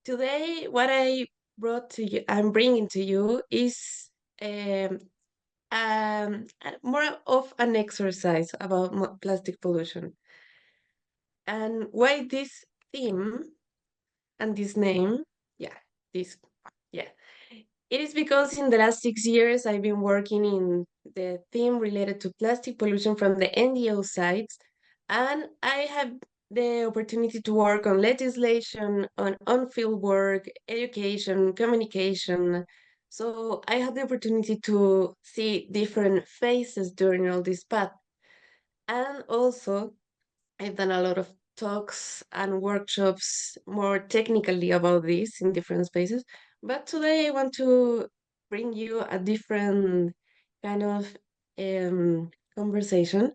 Today, what I brought to you, I'm bringing to you is um, more of an exercise about plastic pollution. And why this theme and this name? Yeah, this, yeah. It is because in the last 6 years, I've been working in the theme related to plastic pollution from the NGO sides, and I have the opportunity to work on legislation, on field work, education, communication. So I had the opportunity to see different faces during all this path. And also, I've done a lot of talks and workshops more technically about this in different spaces. But today I want to bring you a different kind of conversation.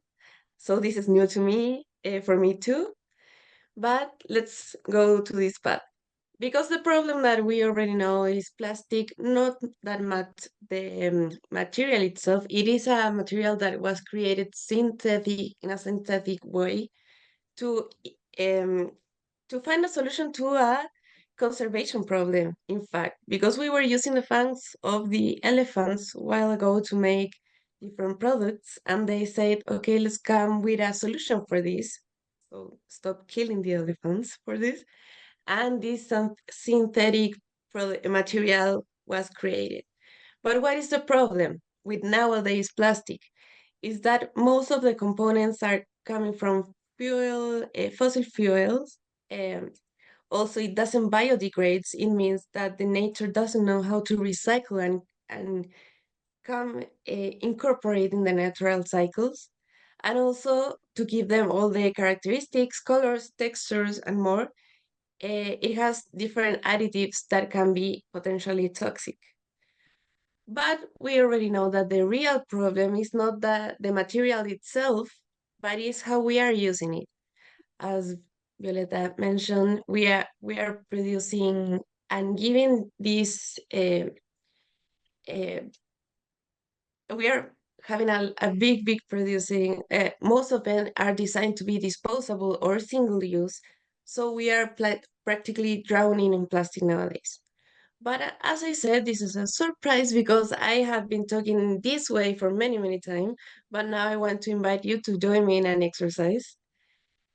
So this is new to me, for me too. But let's go to this path. Because the problem that we already know is plastic, not that much the material itself. It is a material that was created synthetic in a synthetic way to um, to find a solution to a conservation problem, in fact, because we were using the fangs of the elephants a while ago to make different products, and they said, okay, let's come with a solution for this. So stop killing the elephants for this. And this synthetic material was created. But what is the problem with nowadays plastic? Is that most of the components are coming from fossil fuels. And also, it doesn't biodegrades. It means that the nature doesn't know how to recycle and come incorporate in the natural cycles. And also to give them all the characteristics, colors, textures, and more, it has different additives that can be potentially toxic. But we already know that the real problem is not the material itself, but is how we are using it. As Violeta mentioned, we are producing and giving this. Uh, we are having a big producing. Most of them are designed to be disposable or single use, so we are practically drowning in plastic nowadays. But as I said, this is a surprise because I have been talking this way for many times. But now I want to invite you to join me in an exercise.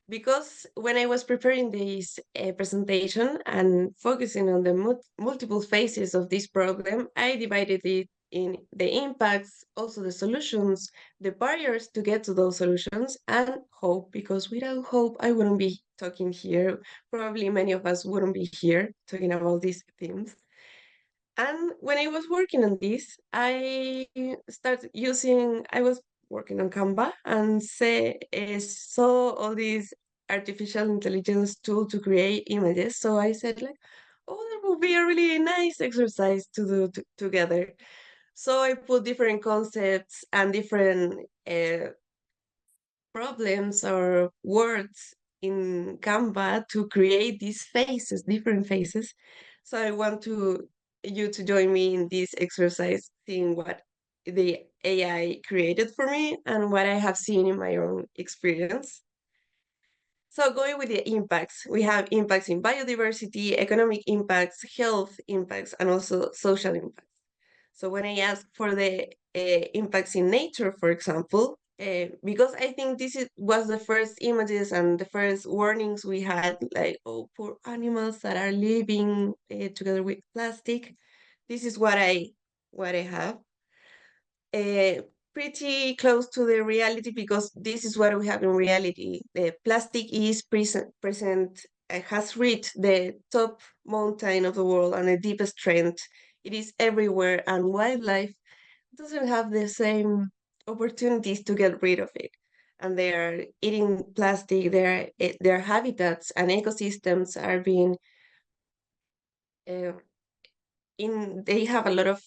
Because when I was preparing this presentation and focusing on the multiple phases of this problem, I divided it in the impacts, also the solutions, the barriers to get to those solutions, and hope, because without hope, I wouldn't be talking here. Probably many of us wouldn't be here talking about these themes. And when I was working on this, I was working on Canva and saw all these artificial intelligence tool to create images. So I said like, oh, that would be a really nice exercise to do together. So I put different concepts and different problems or words in Canva to create these faces, different faces. So I want to you to join me in this exercise, seeing what the AI created for me and what I have seen in my own experience. So going with the impacts, we have impacts in biodiversity, economic impacts, health impacts, and also social impacts. So when I ask for the impacts in nature, for example, because I think was the first images and the first warnings we had, like, oh, poor animals that are living together with plastic. This is what I have. Uh, Pretty close to the reality because this is what we have in reality. The plastic is present has reached the top mountain of the world and the deepest trend. It is everywhere, and wildlife doesn't have the same opportunities to get rid of it. And they are eating plastic. Their habitats and ecosystems are being uh, in. They have a lot of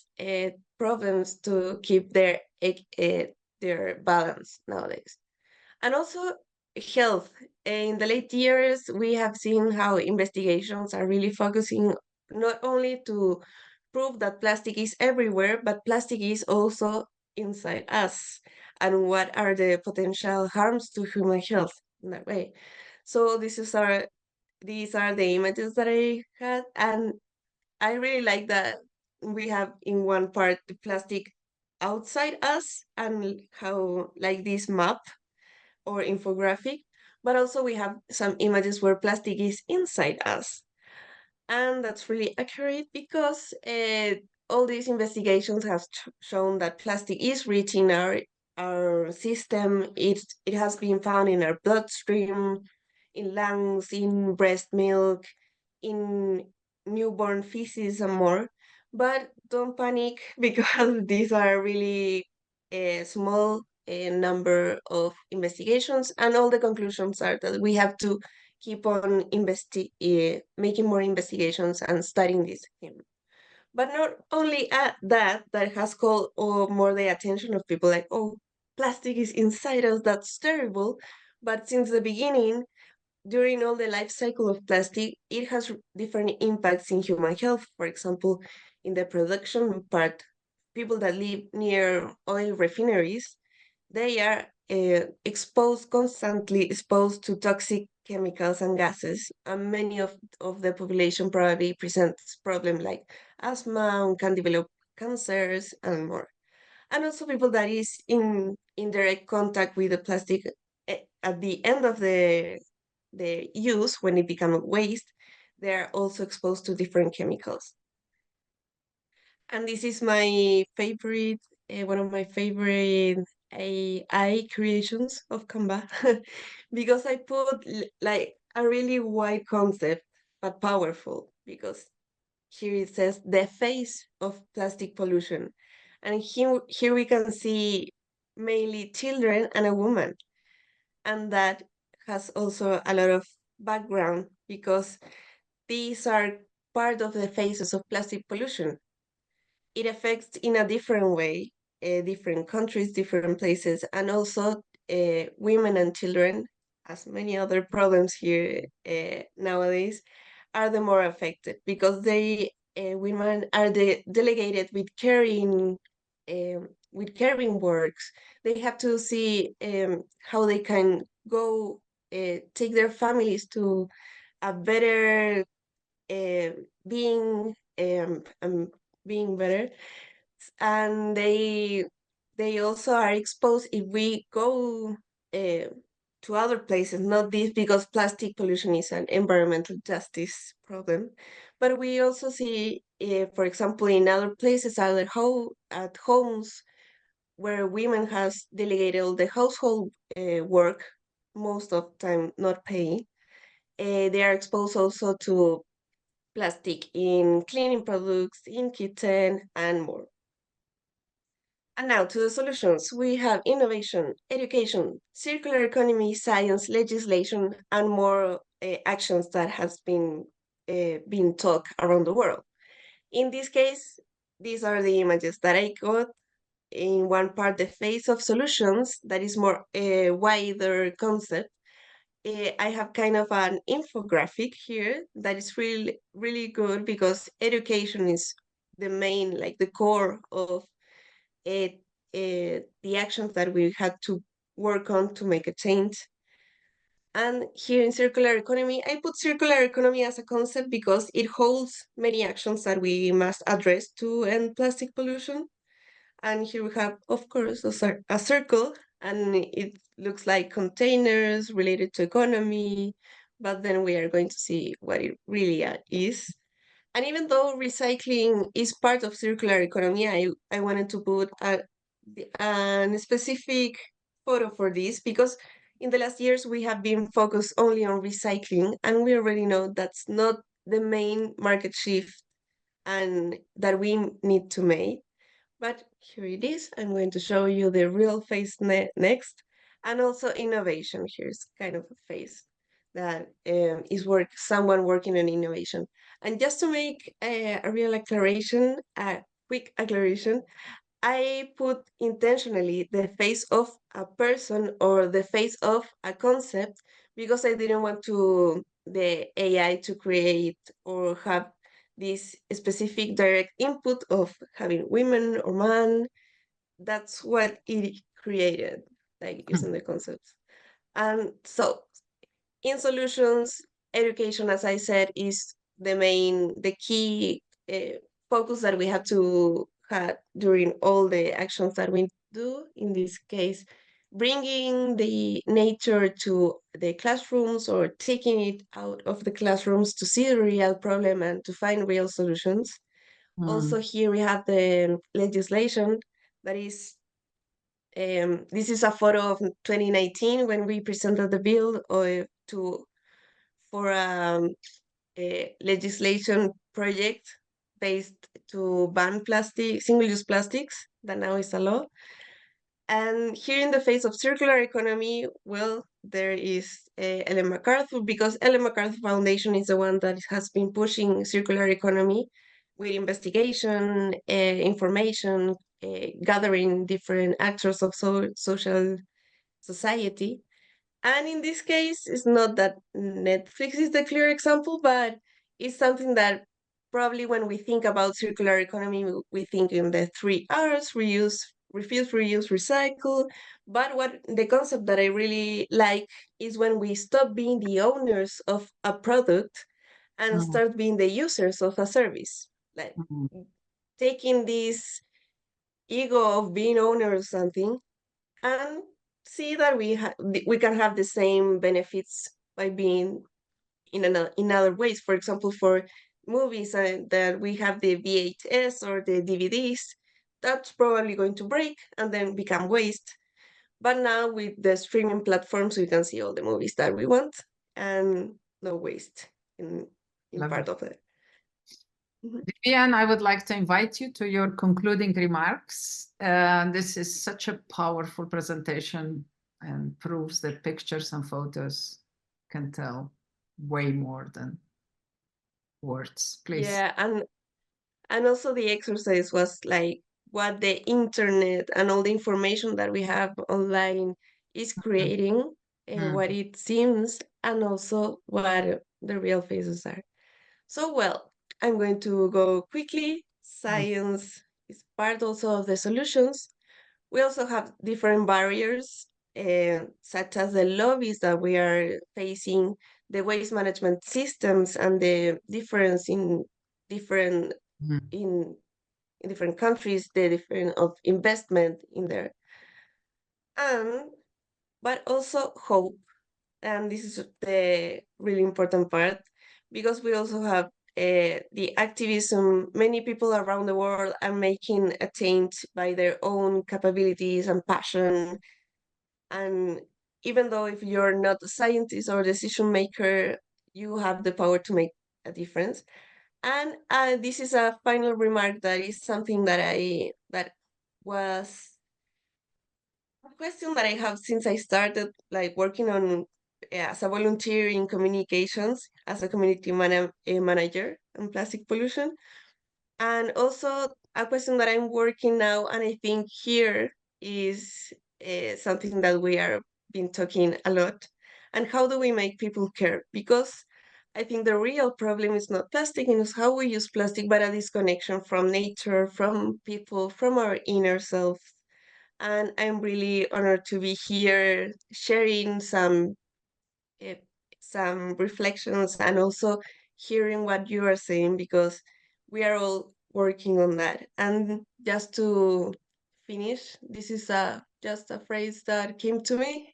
problems to keep their balance nowadays. And also health. In the late years, we have seen how investigations are really focusing not only to prove that plastic is everywhere, but plastic is also inside us. And what are the potential harms to human health in that way? So this is our these are the images that I had, and I really like that we have in one part the plastic outside us and how like this map or infographic, but also we have some images where plastic is inside us. And that's really accurate because all these investigations have shown that plastic is reaching our system. It has been found in our bloodstream, in lungs, in breast milk, in newborn feces, and more. But don't panic because these are really a small number of investigations, and all the conclusions are that we have to keep on making more investigations and studying this theme. But not only at that has called more the attention of people like, oh, plastic is inside us, that's terrible. But since the beginning, during all the life cycle of plastic, it has different impacts in human health. For example, in the production part, people that live near oil refineries, they are constantly exposed to toxic chemicals and gases, and many of the population probably presents problems like asthma and can develop cancers and more. And also people that is in direct contact with the plastic at the end of the use, when it becomes waste, they are also exposed to different chemicals. And this is my favorite, one of my favorite AI creations of Canva, because I put like a really wide concept, but powerful, because here it says the face of plastic pollution. And here we can see mainly children and a woman. And that has also a lot of background because these are part of the phases of plastic pollution. It affects in a different way, different countries, different places, and also women and children, as many other problems here nowadays, are the more affected because women are delegated with caring works. They have to see how they can go take their families to a better uh, being being better, and they also are exposed if we go uh, to other places, not this because plastic pollution is an environmental justice problem, but we also see, for example, in other places, at homes where women has delegated all the household work, most of the time not paying, they are exposed also to plastic in cleaning products, in kitchen, and more. And now to the solutions. We have innovation, education, circular economy, science, legislation, and more actions that has been talked around the world. In this case, these are the images that I got. In one part, the face of solutions, that is more a wider concept. I have kind of an infographic here that is really, really good because education is the main, like the core of it, the actions that we had to work on to make a change. And here in circular economy, I put circular economy as a concept because it holds many actions that we must address to end plastic pollution. And here we have, of course, a circle, and it looks like containers related to economy, but then we are going to see what it really is. And even though recycling is part of circular economy, I wanted to put a specific photo for this because in the last years we have been focused only on recycling, and we already know that's not the main market shift and that we need to make. But here it is. I'm going to show you the real face next, and also innovation. Here's kind of a face that is someone working on innovation. And just to make a real acceleration, a quick acceleration, I put intentionally the face of a person or the face of a concept because I didn't want the AI to create or have this specific direct input of having women or man. That's what it created, like using the concepts. And so in solutions, education, as I said, is the key focus that we have to have during all the actions that we do. In this case, bringing the nature to the classrooms or taking it out of the classrooms to see the real problem and to find real solutions. Mm. Also, here we have the legislation that is. This is a photo of 2019 when we presented the bill to for a legislation project based to ban single-use plastics that now is a law. And here in the face of circular economy, well, there is Ellen MacArthur, because Ellen MacArthur Foundation is the one that has been pushing circular economy with investigation, information, gathering different actors of social society. And in this case, it's not that Netflix is the clear example, but it's something that probably when we think about circular economy, we think in the three R's: reuse, refuse, reuse, recycle. But what the concept that I really like is when we stop being the owners of a product and Mm. start being the users of a service. Like Mm. taking this ego of being owner of something and see that we can have the same benefits by being in other ways. For example, for movies that we have the VHS or the DVDs, that's probably going to break and then become waste. But now with the streaming platforms, we can see all the movies that we want and no waste in Love it. part of it. Mhm. Vivian, I would like to invite you to your concluding remarks. This is such a powerful presentation and proves that pictures and photos can tell way more than words. Please. Yeah, and also the exercise was like what the internet and all the information that we have online is Mm. creating, Mm. what it seems, and also what the real faces are. So, well, I'm going to go quickly. Mm. Science is part also of the solutions. We also have different barriers, such as the lobbies that we are facing, the waste management systems, and the difference different Mm. in in different countries, the different of investment in there, and but also hope. And this is the really important part because we also have the activism. Many people around the world are making a change by their own capabilities and passion. And even though if you're not a scientist or decision maker, you have the power to make a difference. And this is a final remark that is something that was a question that I have since I started like working on as a volunteer in communications as a manager on plastic pollution, and also a question that I'm working now, and I think here is something that we are been talking a lot, and how do we make people care? Because I think the real problem is not plastic, it's how we use plastic, but a disconnection from nature, from people, from our inner self. And I'm really honored to be here sharing uh, some reflections and also hearing what you are saying because we are all working on that. And just to finish, this is just a phrase that came to me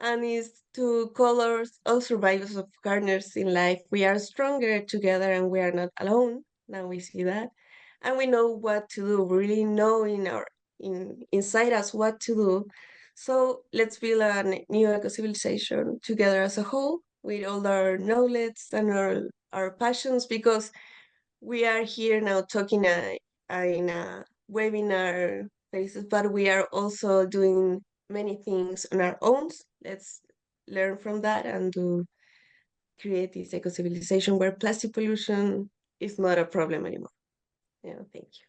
and is to call all survivors of partners in life. We are stronger together and we are not alone. Now we see that. And we know what to do. We really know inside us what to do. So let's build a new eco-civilization together as a whole with all our knowledge and our passions because we are here now talking in a webinar basis, but we are also doing many things on our own. Let's learn from that and to create this eco civilization where plastic pollution is not a problem anymore. Yeah, thank you.